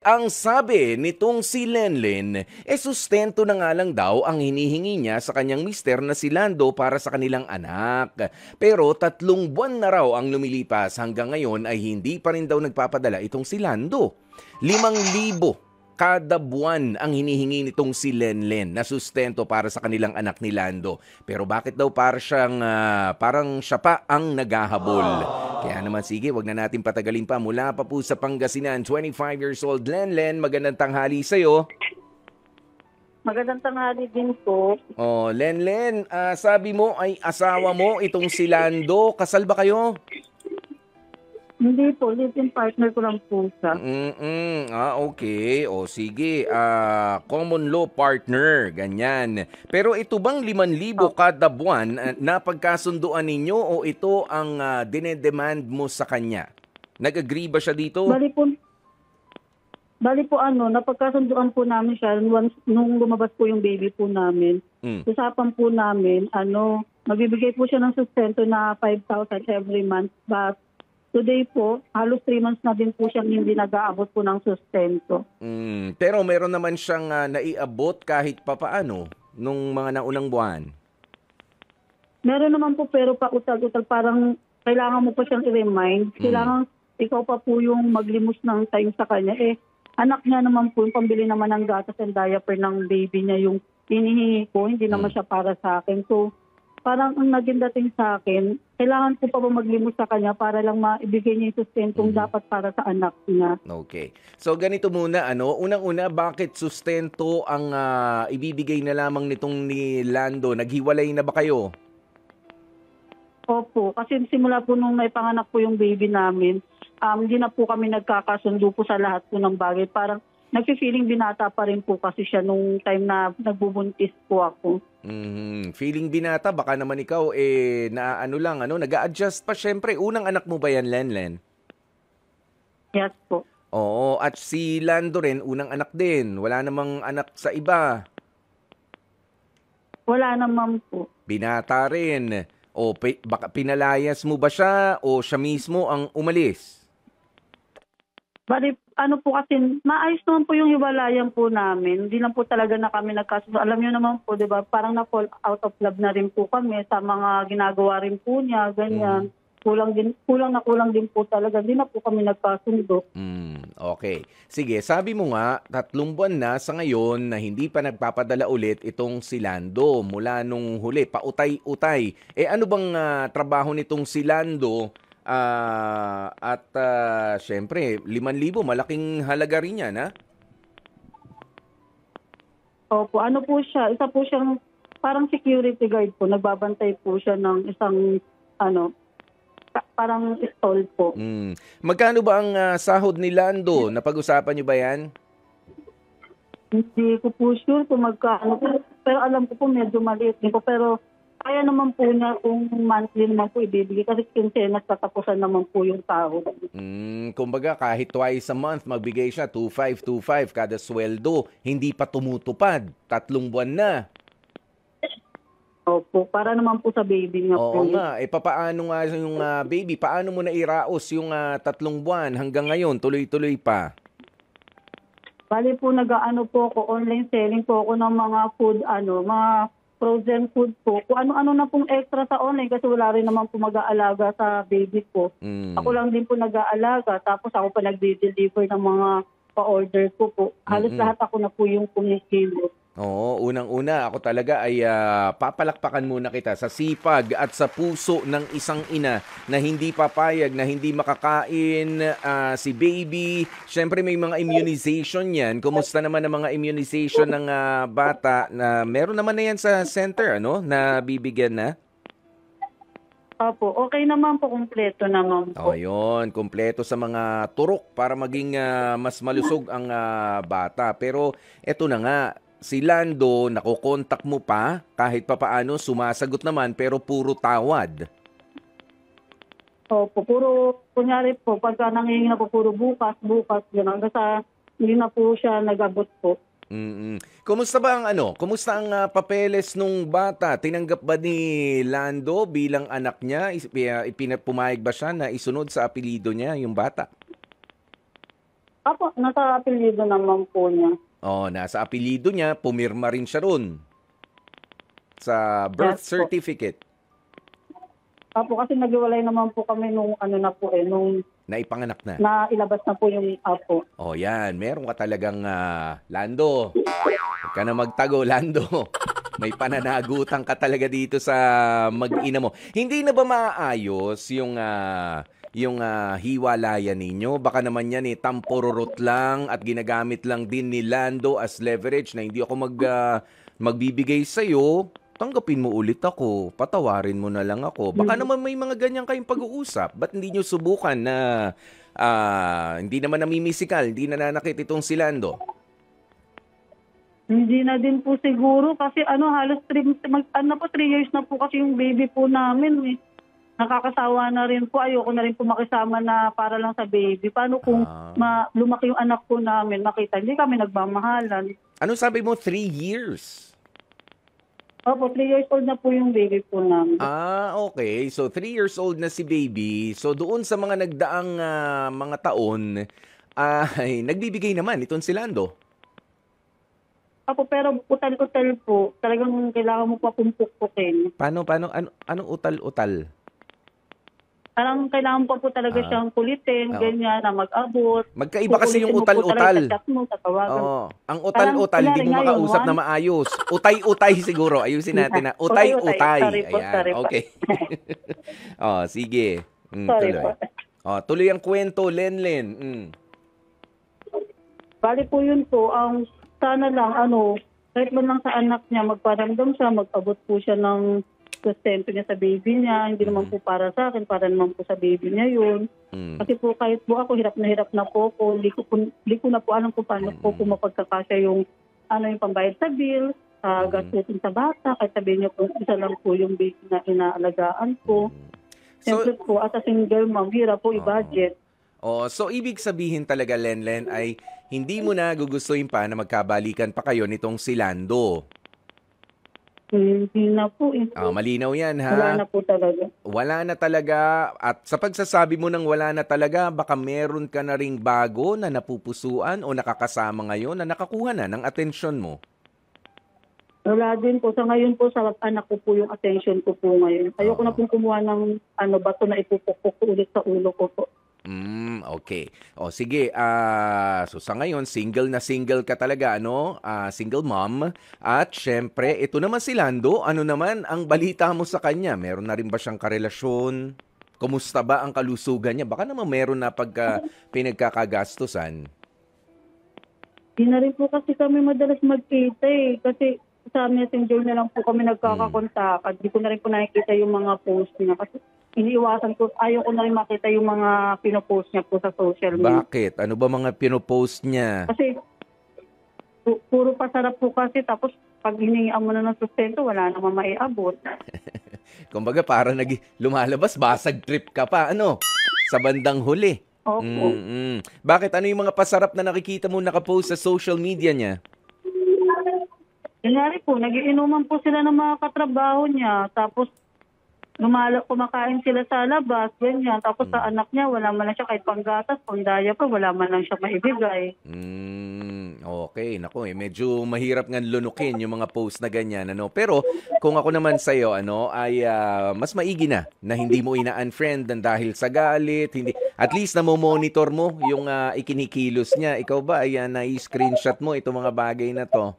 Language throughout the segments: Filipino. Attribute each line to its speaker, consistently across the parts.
Speaker 1: Ang sabi nitong si Lenlen, sustento na nga lang daw ang hinihingi niya sa kanyang mister na si Lando para sa kanilang anak. Pero 3 buwan na raw ang lumilipas hanggang ngayon ay hindi pa rin daw nagpapadala itong si Lando. 5,000 kada buwan ang hinihingi nitong si Lenlen na sustento para sa kanilang anak ni Lando. Pero bakit daw parang siya pa ang naghahabol? Kaya naman sige, wag na natin patagalin pa. Mula pa po sa Pangasinan, 25 years old Lenlen, magandang tanghali sa'yo.
Speaker 2: Magandang tanghali din po.
Speaker 1: Oh, Lenlen, sabi mo ay asawa mo itong si Lando. Kasal ba kayo?
Speaker 2: Hindi po, live-in partner ko lang po siya.
Speaker 1: Okay. O sige, common law partner, ganyan. Pero ito bang 5,000 kada buwan na pagkasunduan ninyo o ito ang dinedemand mo sa kanya? Nag-agree ba siya dito?
Speaker 2: Bali po napagkasunduan po namin siya once nung lumabas po yung baby po namin. Usapan po namin, magbibigay po siya ng sustento na 5,000 every month. But today po, halos 3 months na din po siyang hindi nag-aabot po ng sustento.
Speaker 1: Pero meron naman siyang naiabot kahit papaano nung mga naunang buwan.
Speaker 2: Meron naman po pero pa utal-utal parang kailangan mo pa siyang i-remind. Kailangan ikaw pa po yung maglimos ng time sa kanya. Anak niya naman po yung pambili naman ng gatas and diaper ng baby niya yung hinihingi ko. Hindi naman siya para sa akin. So, parang ang naging dating sa akin, kailangan ko pa ba maglimos sa kanya para lang maibigay niya yung sustentong dapat para sa anak niya.
Speaker 1: Okay. So ganito muna, unang-una, bakit sustento ang ibibigay na lamang nitong ni Lando? Naghiwalay na ba kayo?
Speaker 2: Opo, kasi simula po nung may panganak po yung baby namin, hindi na po kami nagkakasundo po sa lahat po ng bagay. Parang nag-feeling binata pa rin po kasi siya nung time na nagbubuntis po ako.
Speaker 1: Feeling binata, baka naman ikaw nag-a-adjust pa syempre. Unang anak mo ba yan, Lenlen?
Speaker 2: Yes po.
Speaker 1: Oo, at si Lando rin, unang anak din. Wala namang anak sa iba.
Speaker 2: Wala naman po.
Speaker 1: Binata rin. O baka pinalayas mo ba siya o siya mismo ang umalis?
Speaker 2: Bali, po kasi, maayos naman po yung hiwalayan po namin. Hindi lang po talaga na kami nagkasundo. Alam niyo naman po, di ba, parang na-fall out of love na rin po kami sa mga ginagawa rin po niya, ganyan. Kulang din po talaga. Hindi na po kami nagkasundo.
Speaker 1: Okay. Sige, sabi mo nga, 3 buwan na sa ngayon na hindi pa nagpapadala ulit itong si Lando mula nung huli, pautay-utay. Ano bang trabaho nitong si Lando? Syempre, 5,000, malaking halaga rin yan, ha?
Speaker 2: Opo, po siya, isa po siyang parang security guard po. Nagbabantay po siya ng isang, parang stall po.
Speaker 1: Magkano ba ang sahod ni Lando? Napag-usapan niyo ba yan?
Speaker 2: Hindi ko po sure kung magkano. Pero alam ko po medyo maliit din po. Pero kaya naman po niya kung monthly naman po ibibigay kasi kinsenas katapusan naman po yung sahod.
Speaker 1: Kumbaga kahit twice a month magbigay siya 2,525 kada sweldo, hindi pa tumutupad. 3 buwan na.
Speaker 2: Opo, para naman po sa baby niya po.
Speaker 1: Oo nga, papaano nga yung baby? Paano mo nairaos yung 3 buwan hanggang ngayon? Tuloy-tuloy pa.
Speaker 2: Bali po po ako, online selling po ako ng mga food, mga frozen food po. Kung ano-ano na pong extra sa online kasi wala rin naman po mag-aalaga sa baby ko. Ako lang din po nag-aalaga tapos ako pa nag-deliver ng mga pa-order ko po. Halos lahat ako na po yung kumikilo.
Speaker 1: Oo, unang-una ako talaga ay papalakpakan muna kita sa sipag at sa puso ng isang ina na hindi papayag, na hindi makakain si baby. Siyempre may mga immunization yan. Kumusta naman ang mga immunization ng bata? Meron naman na yan sa center, na bibigyan na?
Speaker 2: Opo, okay naman po, kumpleto naman po.
Speaker 1: Ayun, kumpleto sa mga turok para maging mas malusog ang bata. Pero eto na nga, si Lando, nakokontak mo pa, kahit papaano sumasagot naman pero puro tawad.
Speaker 2: Opo, puro, kunyari po, pagka nangihingi na po, puro bukas, gano'n. Kasi hindi na po siya nag-abot po.
Speaker 1: Kumusta ba kumusta ang papeles nung bata? Tinanggap ba ni Lando bilang anak niya? Pumayag ba siya na isunod sa apelyido niya yung bata?
Speaker 2: Apo, nasa apelyido naman po niya.
Speaker 1: Oh, nasa apelyido niya, pumirma rin siya ron sa birth
Speaker 2: Yes po.
Speaker 1: certificate.
Speaker 2: Apo, kasi naghiwalay naman po kami nung ano na po nung
Speaker 1: Naipanganak na.
Speaker 2: nailabas na po yung apo.
Speaker 1: Oh, yan. Meron ka talagang Lando. Huwag ka na magtago, Lando. May pananagutan ka talaga dito sa mag-ina mo. Hindi na ba maayos yung hiwalayan ninyo? Baka naman yan tampururot lang at ginagamit lang din ni Lando as leverage na hindi ako magbibigay sa'yo. Tanggapin mo ulit ako. Patawarin mo na lang ako. Baka naman may mga ganyan kayong pag-uusap. Ba't hindi nyo subukan na hindi naman namimisikal, hindi nananakit itong si Lando?
Speaker 2: Hindi na din po siguro kasi halos 3 years na po kasi yung baby po namin. Nakakasawa na rin po. Ayoko na rin po makisama na para lang sa baby. Paano kung lumaki yung anak po namin, makita, hindi kami nagmamahalan.
Speaker 1: Ano sabi mo, 3 years?
Speaker 2: Opo, 3 years old na po yung baby po namin.
Speaker 1: Okay. So, 3 years old na si baby. So, doon sa mga nagdaang mga taon, ay nagbibigay naman itong si Lando.
Speaker 2: Opo, pero utal-utal po. Talagang kailangan mo pa pumpukpukin.
Speaker 1: Paano? Anong utal-utal?
Speaker 2: Parang kailangan pa po talaga siyang kulitin, ganyan, na mag-abot.
Speaker 1: Magkaiba kasi yung
Speaker 2: Kukulitin mo po talaga
Speaker 1: utal-utal.
Speaker 2: sa chat mo, sa tawagan.
Speaker 1: Oo. Ang utal-utal, hindi mo
Speaker 2: Parang,
Speaker 1: makausap na maayos. Utay-utay siguro. Ayusin natin na. Utay-utay.
Speaker 2: Sorry po,
Speaker 1: Ayan.
Speaker 2: sorry po.
Speaker 1: Okay. Sige.
Speaker 2: Sorry
Speaker 1: Tuloy.
Speaker 2: po.
Speaker 1: Tuloy ang kwento, Lenlen.
Speaker 2: Bali po yun po, sana lang, kahit man lang sa anak niya, magparamdam siya, mag-abot po siya ng sustento niya sa baby niya. Hindi naman po para sa akin, para naman po sa baby niya yun. Kasi po kahit po ako, hirap na po ako. Hindi ko na po alam kung paano po mapagkakasya yung pambayad sa bill, gastusin sa bata, kahit sabihin niyo kung isa lang po yung baby na inaalagaan ko. Siyempre po, as a single mom, hirap po i-budget.
Speaker 1: So ibig sabihin talaga, Lenlen, ay hindi mo na gugustuhin pa na magkabalikan pa kayo nitong si Lando.
Speaker 2: Hindi na po.
Speaker 1: Malinaw yan, ha?
Speaker 2: Wala na po talaga.
Speaker 1: Wala na talaga. At sa pagsasabi mo ng wala na talaga, baka meron ka na ring bago na napupusuan o nakakasama ngayon na nakakuha na ng atensyon mo.
Speaker 2: Wala din po. Sa ngayon po, sa anak ko po yung attention ko po ngayon. Ayoko na pong kumuha ng bato na ipupukpok ko ulit sa ulo ko po.
Speaker 1: Okay. Sige. So sa ngayon, single na single ka talaga, single mom. At syempre, ito naman si Lando. Ano naman ang balita mo sa kanya? Meron na rin ba siyang karelasyon? Kumusta ba ang kalusugan niya? Baka naman meron na pinagkakagastusan.
Speaker 2: Di na rin po kasi kami madalas magkita Kasi sa messenger na lang po kami nagkakakontakan. Di ko na rin po nakikita yung mga post niya. Kasi iniiwasan ko, ayaw ko na rin makita yung mga pinopost niya po sa social media.
Speaker 1: Bakit? Ano ba mga pinopost niya?
Speaker 2: Kasi puro pasarap po kasi, tapos pag hiningian mo na ng sustento, wala namang maiabot.
Speaker 1: Kumbaga parang lumalabas, basag trip ka pa, sa bandang huli.
Speaker 2: Opo.
Speaker 1: Bakit? Ano yung mga pasarap na nakikita mo nakapost sa social media niya?
Speaker 2: Kunyari po, nagiinuman po sila ng mga katrabaho niya, tapos kumakain sila sa labas, ganyan. Tapos sa anak niya, wala man lang siya kahit panggatas, pangdaya pa, wala man lang siya maibigay.
Speaker 1: Okay, naku medyo mahirap nga lunukin yung mga post na ganyan, Pero kung ako naman sa'yo, ay mas maigi na hindi mo ina-unfriend dahil sa galit, hindi. At least namo-monitor mo yung ikinikilos niya. Ikaw ba, ay na-screenshot mo itong mga bagay na to?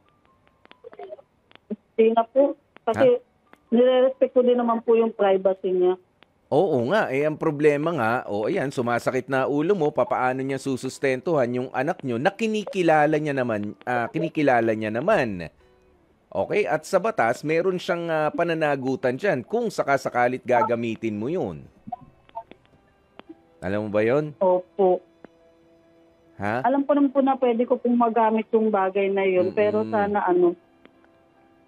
Speaker 2: Hindi na po. Kasi nire-respect ko din naman po yung privacy niya.
Speaker 1: Oo nga, ang problema nga, ayan, sumasakit na ulo mo, papaano niya susustentuhan yung anak niyo na kinikilala niya naman. Okay, at sa batas, meron siyang pananagutan dyan kung sakasakalit gagamitin mo yun. Alam mo ba yun?
Speaker 2: Opo.
Speaker 1: Ha?
Speaker 2: Alam ko naman po na pwede ko pong magamit yung bagay na yun, pero sana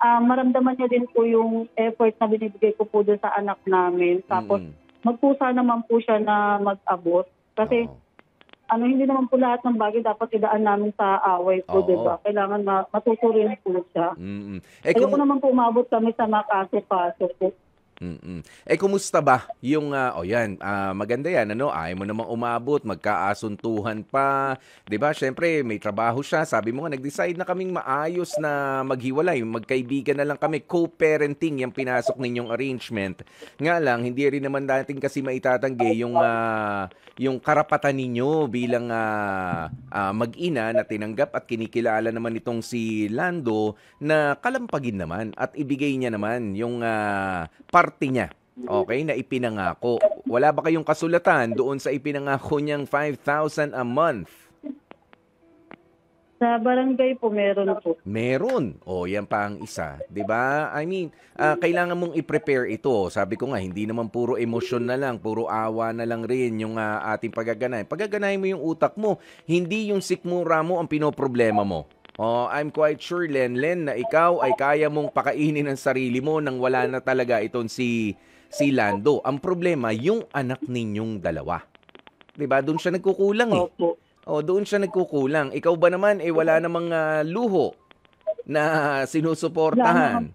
Speaker 2: maramdaman niya din po yung effort na binibigay ko po doon sa anak namin. Tapos, magpusa naman po siya na mag-abot. Kasi, hindi naman po lahat ng bagay dapat idaan namin sa away po, diba? Kailangan matuturin po siya. Ayoko naman po umabot kami sa mga kaso-kaso po.
Speaker 1: Kumusta ba yung, yan, maganda yan, ano, ayaw mo namang umabot, magkaasuntuhan pa, 'di ba? Siyempre may trabaho siya, sabi mo nga nag-decide na kaming maayos na maghiwalay, magkaibigan na lang kami, co-parenting yung pinasok ninyong arrangement. Nga lang, hindi rin naman natin kasi maitatanggi yung karapatan ninyo bilang mag-ina na tinanggap at kinikilala naman itong si Lando na kalampagin naman at ibigay niya naman yung parte niya. Okay, na ipinangako. Wala ba kayong kasulatan doon sa ipinangako niyang 5,000 a month?
Speaker 2: Sa barangay po, meron po.
Speaker 1: Meron. O, yan pa ang isa. 'Di ba? I mean, kailangan mong i-prepare ito. Sabi ko nga, hindi naman puro emosyon na lang, puro awa na lang rin yung ating paggaganay. Paggaganay mo yung utak mo, hindi yung sikmura mo ang pinoproblema mo. Oh, I'm quite sure, Lenlen, na ikaw ay kaya mong pakainin ang sarili mo nang wala na talaga itong si Lando. Ang problema, yung anak ninyong dalawa. 'Di ba? Doon siya nagkukulang eh.
Speaker 2: Opo.
Speaker 1: Doon siya nagkukulang. Ikaw ba naman wala namang luho na sinusuportahan?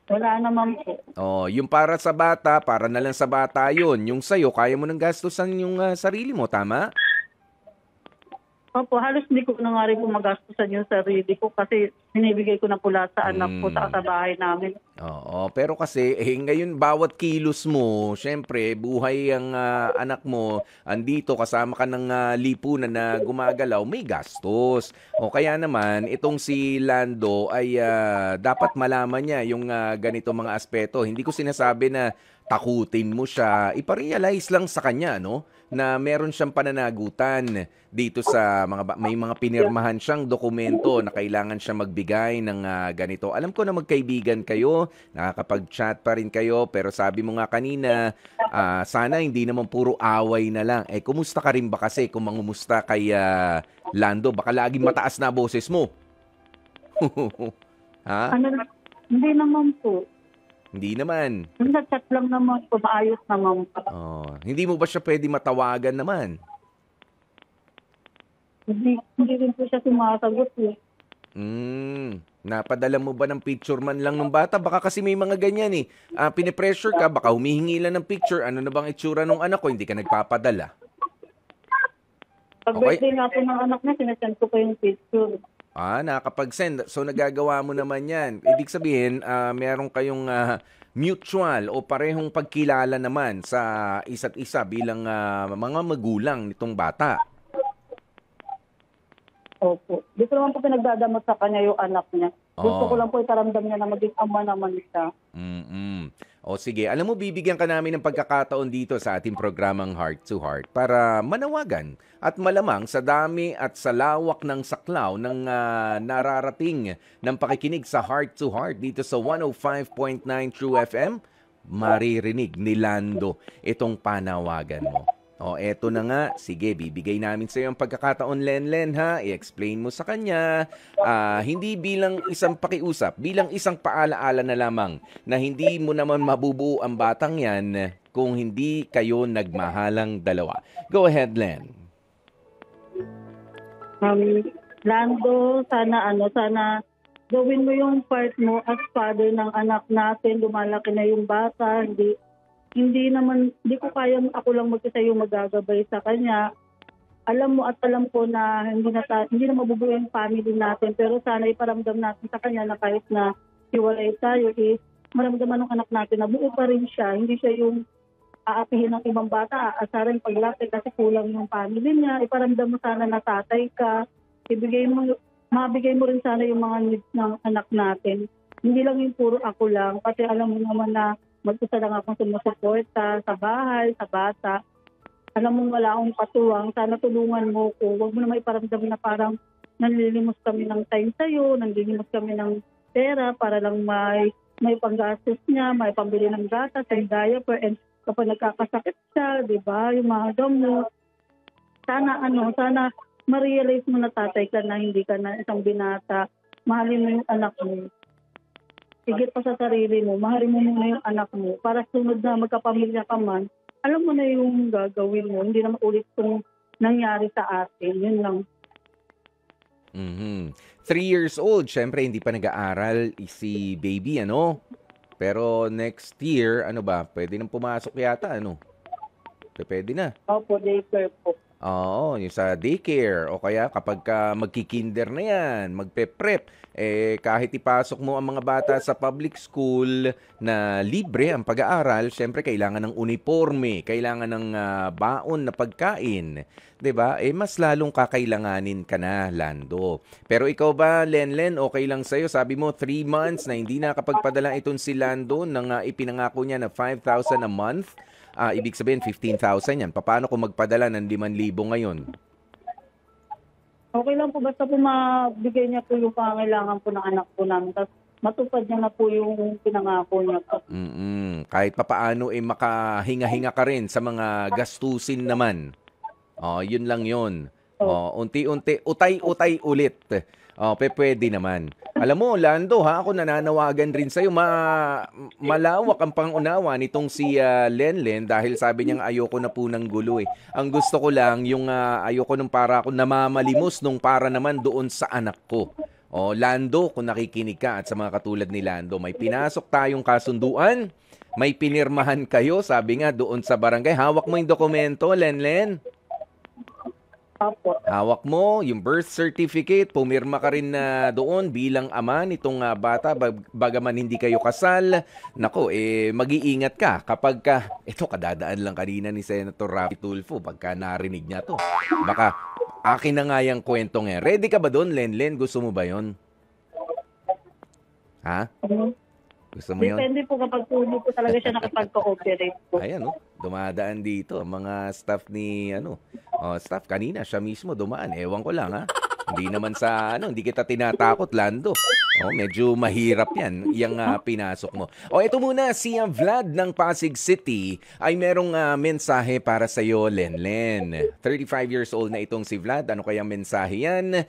Speaker 2: Wala naman po.
Speaker 1: Yung para sa bata, para na lang sa bata 'yon. Yung sa'yo, kaya mo nang gastusan yung sarili mo, tama?
Speaker 2: Opo, halos hindi ko na nga rin po magastusan yung sarili ko kasi binibigay ko na po lahat sa anak ko sa bahay namin.
Speaker 1: Oo, pero kasi ngayon bawat kilos mo, syempre buhay ang anak mo, andito kasama ka ng lipunan na gumagalaw, may gastos. O kaya naman, itong si Lando ay dapat malaman niya yung ganito mga aspeto. Hindi ko sinasabi na takutin mo siya, iparealize lang sa kanya, no? Na meron siyang pananagutan dito sa may mga pinirmahan siyang dokumento na kailangan siya magbigay ng ganito. Alam ko na magkaibigan kayo, nakakapag-chat pa rin kayo, pero sabi mo nga kanina, sana hindi naman puro away na lang. Kumusta ka rin ba kasi kung mangumusta kay Lando? Baka laging mataas na boses mo. Ha?
Speaker 2: Hindi naman po.
Speaker 1: Hindi naman.
Speaker 2: Nag-chat lang naman po, maayos naman po.
Speaker 1: Hindi mo ba siya pwede matawagan naman?
Speaker 2: Hindi rin po siya sumasagot eh.
Speaker 1: Napadala mo ba ng picture man lang ng bata? Baka kasi may mga ganyan eh. Pinipressure ka, baka humihingi lang ng picture. Ano na bang itsura ng anak ko? Hindi ka nagpapadala.
Speaker 2: Pag birthday nga po ng anak niya, sinasend ko pa yung picture.
Speaker 1: Nakakapag-send. So, nagagawa mo naman yan. Ibig sabihin, meron kayong mutual o parehong pagkilala naman sa isa't isa bilang mga magulang nitong bata.
Speaker 2: Opo. Di ko naman po pinagdadamot sa kanya yung anak niya. Gusto ko lang po itaramdam niya na maging ama naman siya.
Speaker 1: O sige, alam mo, bibigyan ka namin ng pagkakataon dito sa ating programang Heart to Heart para manawagan at malamang sa dami at sa lawak ng saklaw ng nararating ng pakikinig sa Heart to Heart dito sa 105.9 True FM, maririnig ni Lando itong panawagan mo. Eto na nga. Sige, bibigay namin sa iyo ang pagkakataon, Lenlen, ha? I-explain mo sa kanya. Hindi bilang isang pakiusap, bilang isang paalaala na lamang na hindi mo naman mabubuo ang batang yan kung hindi kayo nagmahalang dalawa. Go ahead, Len.
Speaker 2: Lando, sana gawin mo yung part mo as father ng anak natin. Lumalaki na yung bata, hindi ko kayang ako lang mag-isa yung magagabay sa kanya. Alam mo at alam ko na hindi na mabubuo yung family natin, pero sana iparamdam natin sa kanya na kahit na hiwalay tayo, maramdaman ng anak natin na buo pa rin siya. Hindi siya yung aapihin ng ibang bata, aasaran paglapit kasi kulang yung family niya. Iparamdam mo sana na tatay ka. Mabigay mo rin sana yung mga needs ng anak natin. Hindi lang yung puro ako lang, kasi alam mo naman na mag-isa lang akong sumusuporta sa bahay, sa bata. Alam mo wala akong patuwang, sana tulungan mo ko. Huwag mo na maiparamdam na parang nanlilimos kami ng time sa'yo, nanlilimos kami ng pera para lang may panggastos niya, may pambili ng gatas, and diaper, and kapag nagkakasakit siya, di ba, yung mga gamot. Sana ma-realize mo na tatay ka na, hindi ka na isang binata. Mahalin mo yung anak mo. Higit pa sa sarili mo, mahalin mo muna yung anak mo. Para sunod na magkapamilya ka man, alam mo na yung gagawin mo. Hindi na maulit itong nangyari sa atin. Yun lang.
Speaker 1: 3 years old, syempre hindi pa nag-aaral si baby, ano? Pero next year, ano ba, pwede nang pumasok yata, ano? Pwede na.
Speaker 2: Opo, daycare po.
Speaker 1: Oo, yung sa daycare o kaya kapag ka magkikinder na yan, magpe-prep, kahit ipasok mo ang mga bata sa public school na libre ang pag-aaral, syempre kailangan ng uniforme, kailangan ng baon na pagkain, 'di ba? Mas lalong kakailanganin ka na, Lando. Pero ikaw ba, Lenlen, okay lang sa'yo? Sabi mo 3 months na hindi nakapagpadala itong si Lando nang ipinangako niya na 5,000 a month. Ibig sabihin 15,000 yan. Paano kung magpadala ng 5,000 ngayon?
Speaker 2: Okay lang po, basta po mabigay niya po yung pangangailangan po ng anak po namin. Tapos matupad niya na po yung pinangako niya po.
Speaker 1: Kahit papaano makahinga-hinga ka rin sa mga gastusin naman. Yun lang yun. Unti-unti, utay-utay ulit. Pwede naman. Alam mo, Lando, ako nananawagan rin sa'yo. Malawak ang pangunawa nitong si Lenlen dahil sabi niya ayoko na po ng gulo eh. Ang gusto ko lang, yung ayoko nung para ako namamalimos nung para naman doon sa anak ko. Lando, kung nakikinig ka at sa mga katulad ni Lando, may pinasok tayong kasunduan, may pinirmahan kayo, sabi nga doon sa barangay. Hawak mo yung dokumento, Lenlen.
Speaker 2: Opo.
Speaker 1: Hawak mo yung birth certificate, pumirma ka rin na doon bilang ama nitong bata, bagaman hindi kayo kasal. Nako, mag-iingat ka kapag ito kadadaan lang kanina ni Senator Raffy Tulfo pagka narinig niya to. Baka akin na nga yung kwentong Ready ka ba doon, Lenlen? Gusto mo ba yon? Ha? Gusto mo yun?
Speaker 2: Depende po kapag hindi po talaga siya nakipag-cooperate po.
Speaker 1: Ayan, dumadaan dito ang mga staff ni staff kanina siya mismo dumaan. Ewan ko lang ha. Hindi naman sa hindi kita tinatakot, Lando. Medyo mahirap yan, yung pinasok mo. Ito muna, si Vlad ng Pasig City ay merong mensahe para sa iyo, Lenlen. 35 years old na itong si Vlad. Ano kayang mensahe yan?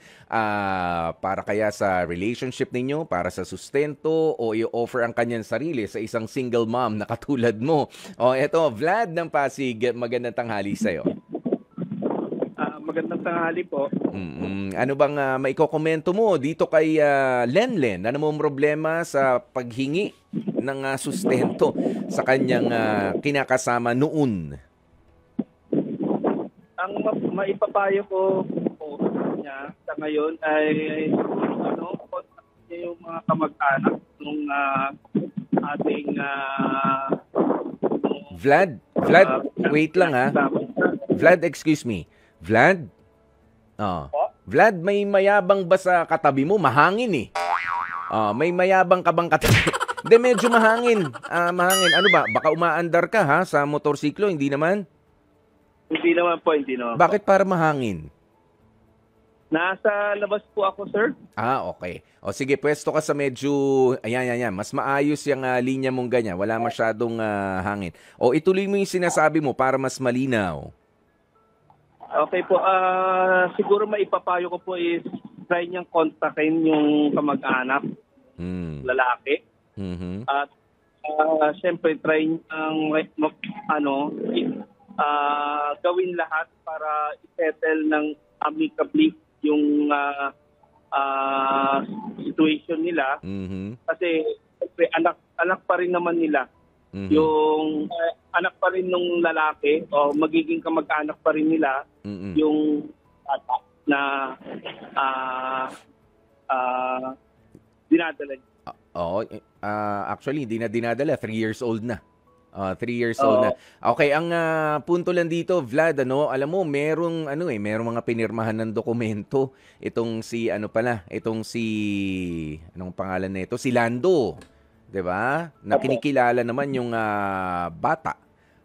Speaker 1: Para kaya sa relationship ninyo, para sa sustento, o i-offer ang kanyang sarili sa isang single mom na katulad mo? Ito, Vlad ng Pasig, magandang tanghali sa iyo.
Speaker 3: Magandang tanghali po.
Speaker 1: Ano bang maikokomento mo dito kay Lenlen? Ano mong problema sa paghingi ng sustento sa kanyang kinakasama noon?
Speaker 3: Ang maipapayo ko po niya sa ngayon ay contact niya yung mga kamag-anak ng ating
Speaker 1: Vlad, wait lang ha. Vlad, excuse me. Vlad? Vlad, may mayabang ba sa katabi mo? Mahangin eh. May mayabang ka bang katabi? Hindi, medyo mahangin. Mahangin. Ano ba? Baka umaandar ka ha sa motorsiklo? Hindi naman?
Speaker 3: Hindi naman po.
Speaker 1: Bakit para mahangin?
Speaker 3: Nasa labas po ako, sir.
Speaker 1: Okay. Sige, pwesto ka sa medyo, ayan. Mas maayos yung linya mong ganyan. Wala masyadong hangin. Ituloy mo yung sinasabi mo para mas malinaw.
Speaker 3: Okay po. Siguro maipapayo ko po is try niyang kontakin yung kamag-anak, lalaki. At siyempre try niyang gawin lahat para i-settle ng amicably yung situation nila. Kasi siyempre anak pa rin naman nila. Yung anak pa rin ng lalaki o magiging kamag-anak pa rin nila yung bata na dinadala niya.
Speaker 1: Actually, hindi na dinadala. 3 years old na. 3 years old na. Okay, ang punto lang dito, Vlad, alam mo, merong mga pinirmahan ng dokumento. Anong pangalan nito? Si Lando. 'Di ba? Na kinikilala naman yung bata.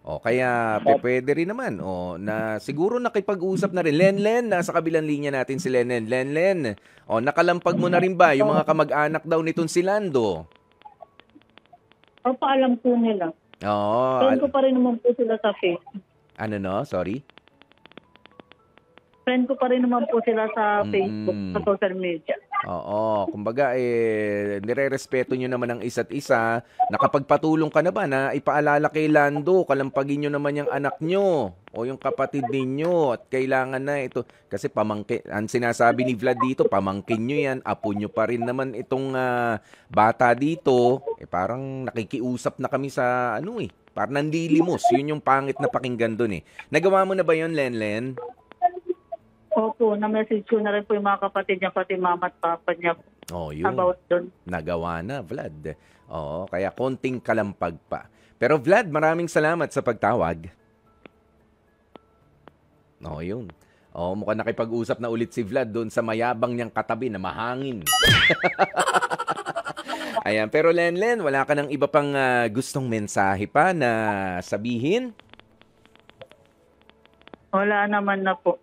Speaker 1: Kaya pwede rin naman na siguro nakipag-usap na rin. Lenlen, nasa kabilang linya natin si Lenlen. Lenlen, nakalampag mo na rin ba yung mga kamag-anak daw nitong si Lando?
Speaker 2: Paalam po nila. Friend ko pa rin naman po sila sa Facebook.
Speaker 1: Sorry?
Speaker 2: friend ko pa rin naman po sila sa Facebook, sa social media.
Speaker 1: Oo, kumbaga nirerespeto nyo naman ang isa't isa. Nakapagpatulong ka na ba na ipaalala kay Lando, kalampagin nyo naman yung anak nyo o yung kapatid ninyo at kailangan na ito. Kasi pamangkin, ang sinasabi ni Vlad dito, pamangkin nyo yan, apo nyo pa rin naman itong bata dito. Parang nakikiusap na kami sa parang nandilimos. Yun yung pangit na pakinggan dun eh. Nagawa mo na ba yun, Lenlen?
Speaker 2: Opo, na-message ko na rin po yung mga kapatid niya, pati mama at papa niya
Speaker 1: yun.
Speaker 2: about doon.
Speaker 1: Nagawa na, Vlad. Oo, kaya konting kalampag pa. Pero Vlad, maraming salamat sa pagtawag. Yun. Mukhang nakipag-usap na ulit si Vlad doon sa mayabang niyang katabi na mahangin. Ayan, pero Lenlen, wala ka ng iba pang gustong mensahe pa na sabihin?
Speaker 2: Wala naman na po.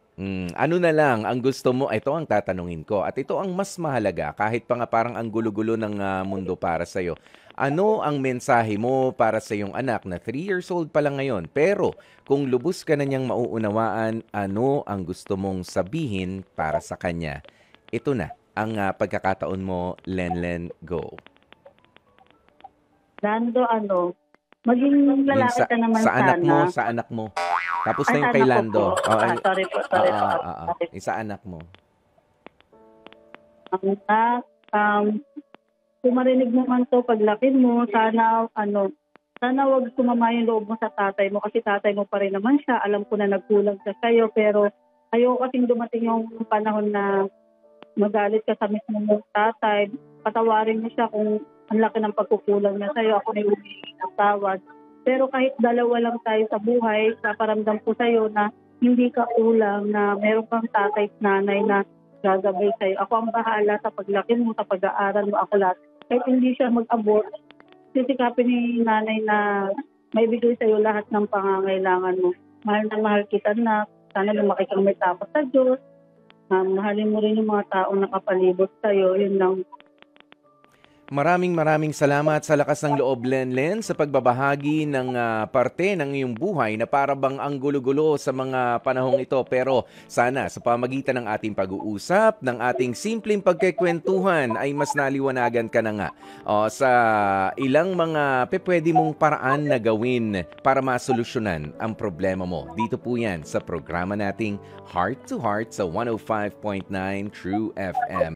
Speaker 1: Ano na lang ang gusto mo? Ito ang tatanungin ko. At ito ang mas mahalaga kahit pa nga parang ang gulo-gulo ng mundo para sa'yo. Ano ang mensahe mo para sa iyong anak na 3 years old pa lang ngayon? Pero kung lubos ka na niyang mauunawaan, ano ang gusto mong sabihin para sa kanya? Ito na ang pagkakataon mo, Lenlen, go.
Speaker 2: Lando, maging lalaki ka naman
Speaker 1: sa
Speaker 2: sana.
Speaker 1: Sa anak mo. Tapos na yung kay Lando.
Speaker 2: Sorry po.
Speaker 1: Sa anak mo.
Speaker 2: Kung marinig mo man to paglaki mo, sana wag sumama yung loob mo sa tatay mo kasi tatay mo pa rin naman siya. Alam ko na nagkulang siya sa'yo, pero ayoko kasing dumating yung panahon na magalit ka sa mismo mong tatay. Patawarin mo siya kung ang laki ng pagkukulang niya sa'yo. Ako na humingi ng tawad. Pero kahit dalawa lang tayo sa buhay, paparamdam ko sa'yo na hindi ka kulang, na meron kang tatay at nanay na gagabay sa'yo. Ako ang bahala sa paglaki mo, sa pag-aaral mo, ako lahat. Kahit hindi siya mag-abort, sisikapin ni nanay na may bigay sa'yo lahat ng pangangailangan mo. Mahal na mahal kita na, sana lumaki kang may tapos sa Diyos. Mahalin mo rin yung mga taong nakapalibot sa'yo. Yun lang.
Speaker 1: Maraming salamat sa lakas ng loob, Lenlen, sa pagbabahagi ng parte ng iyong buhay na para bang ang gulo-gulo sa mga panahong ito. Pero sana sa pamagitan ng ating pag-uusap, ng ating simpleng pagkikwentuhan ay mas naliwanagan ka na nga sa ilang mga pwede mong paraan na gawin para masolusyonan ang problema mo. Dito po yan sa programa nating Heart to Heart sa 105.9 True FM.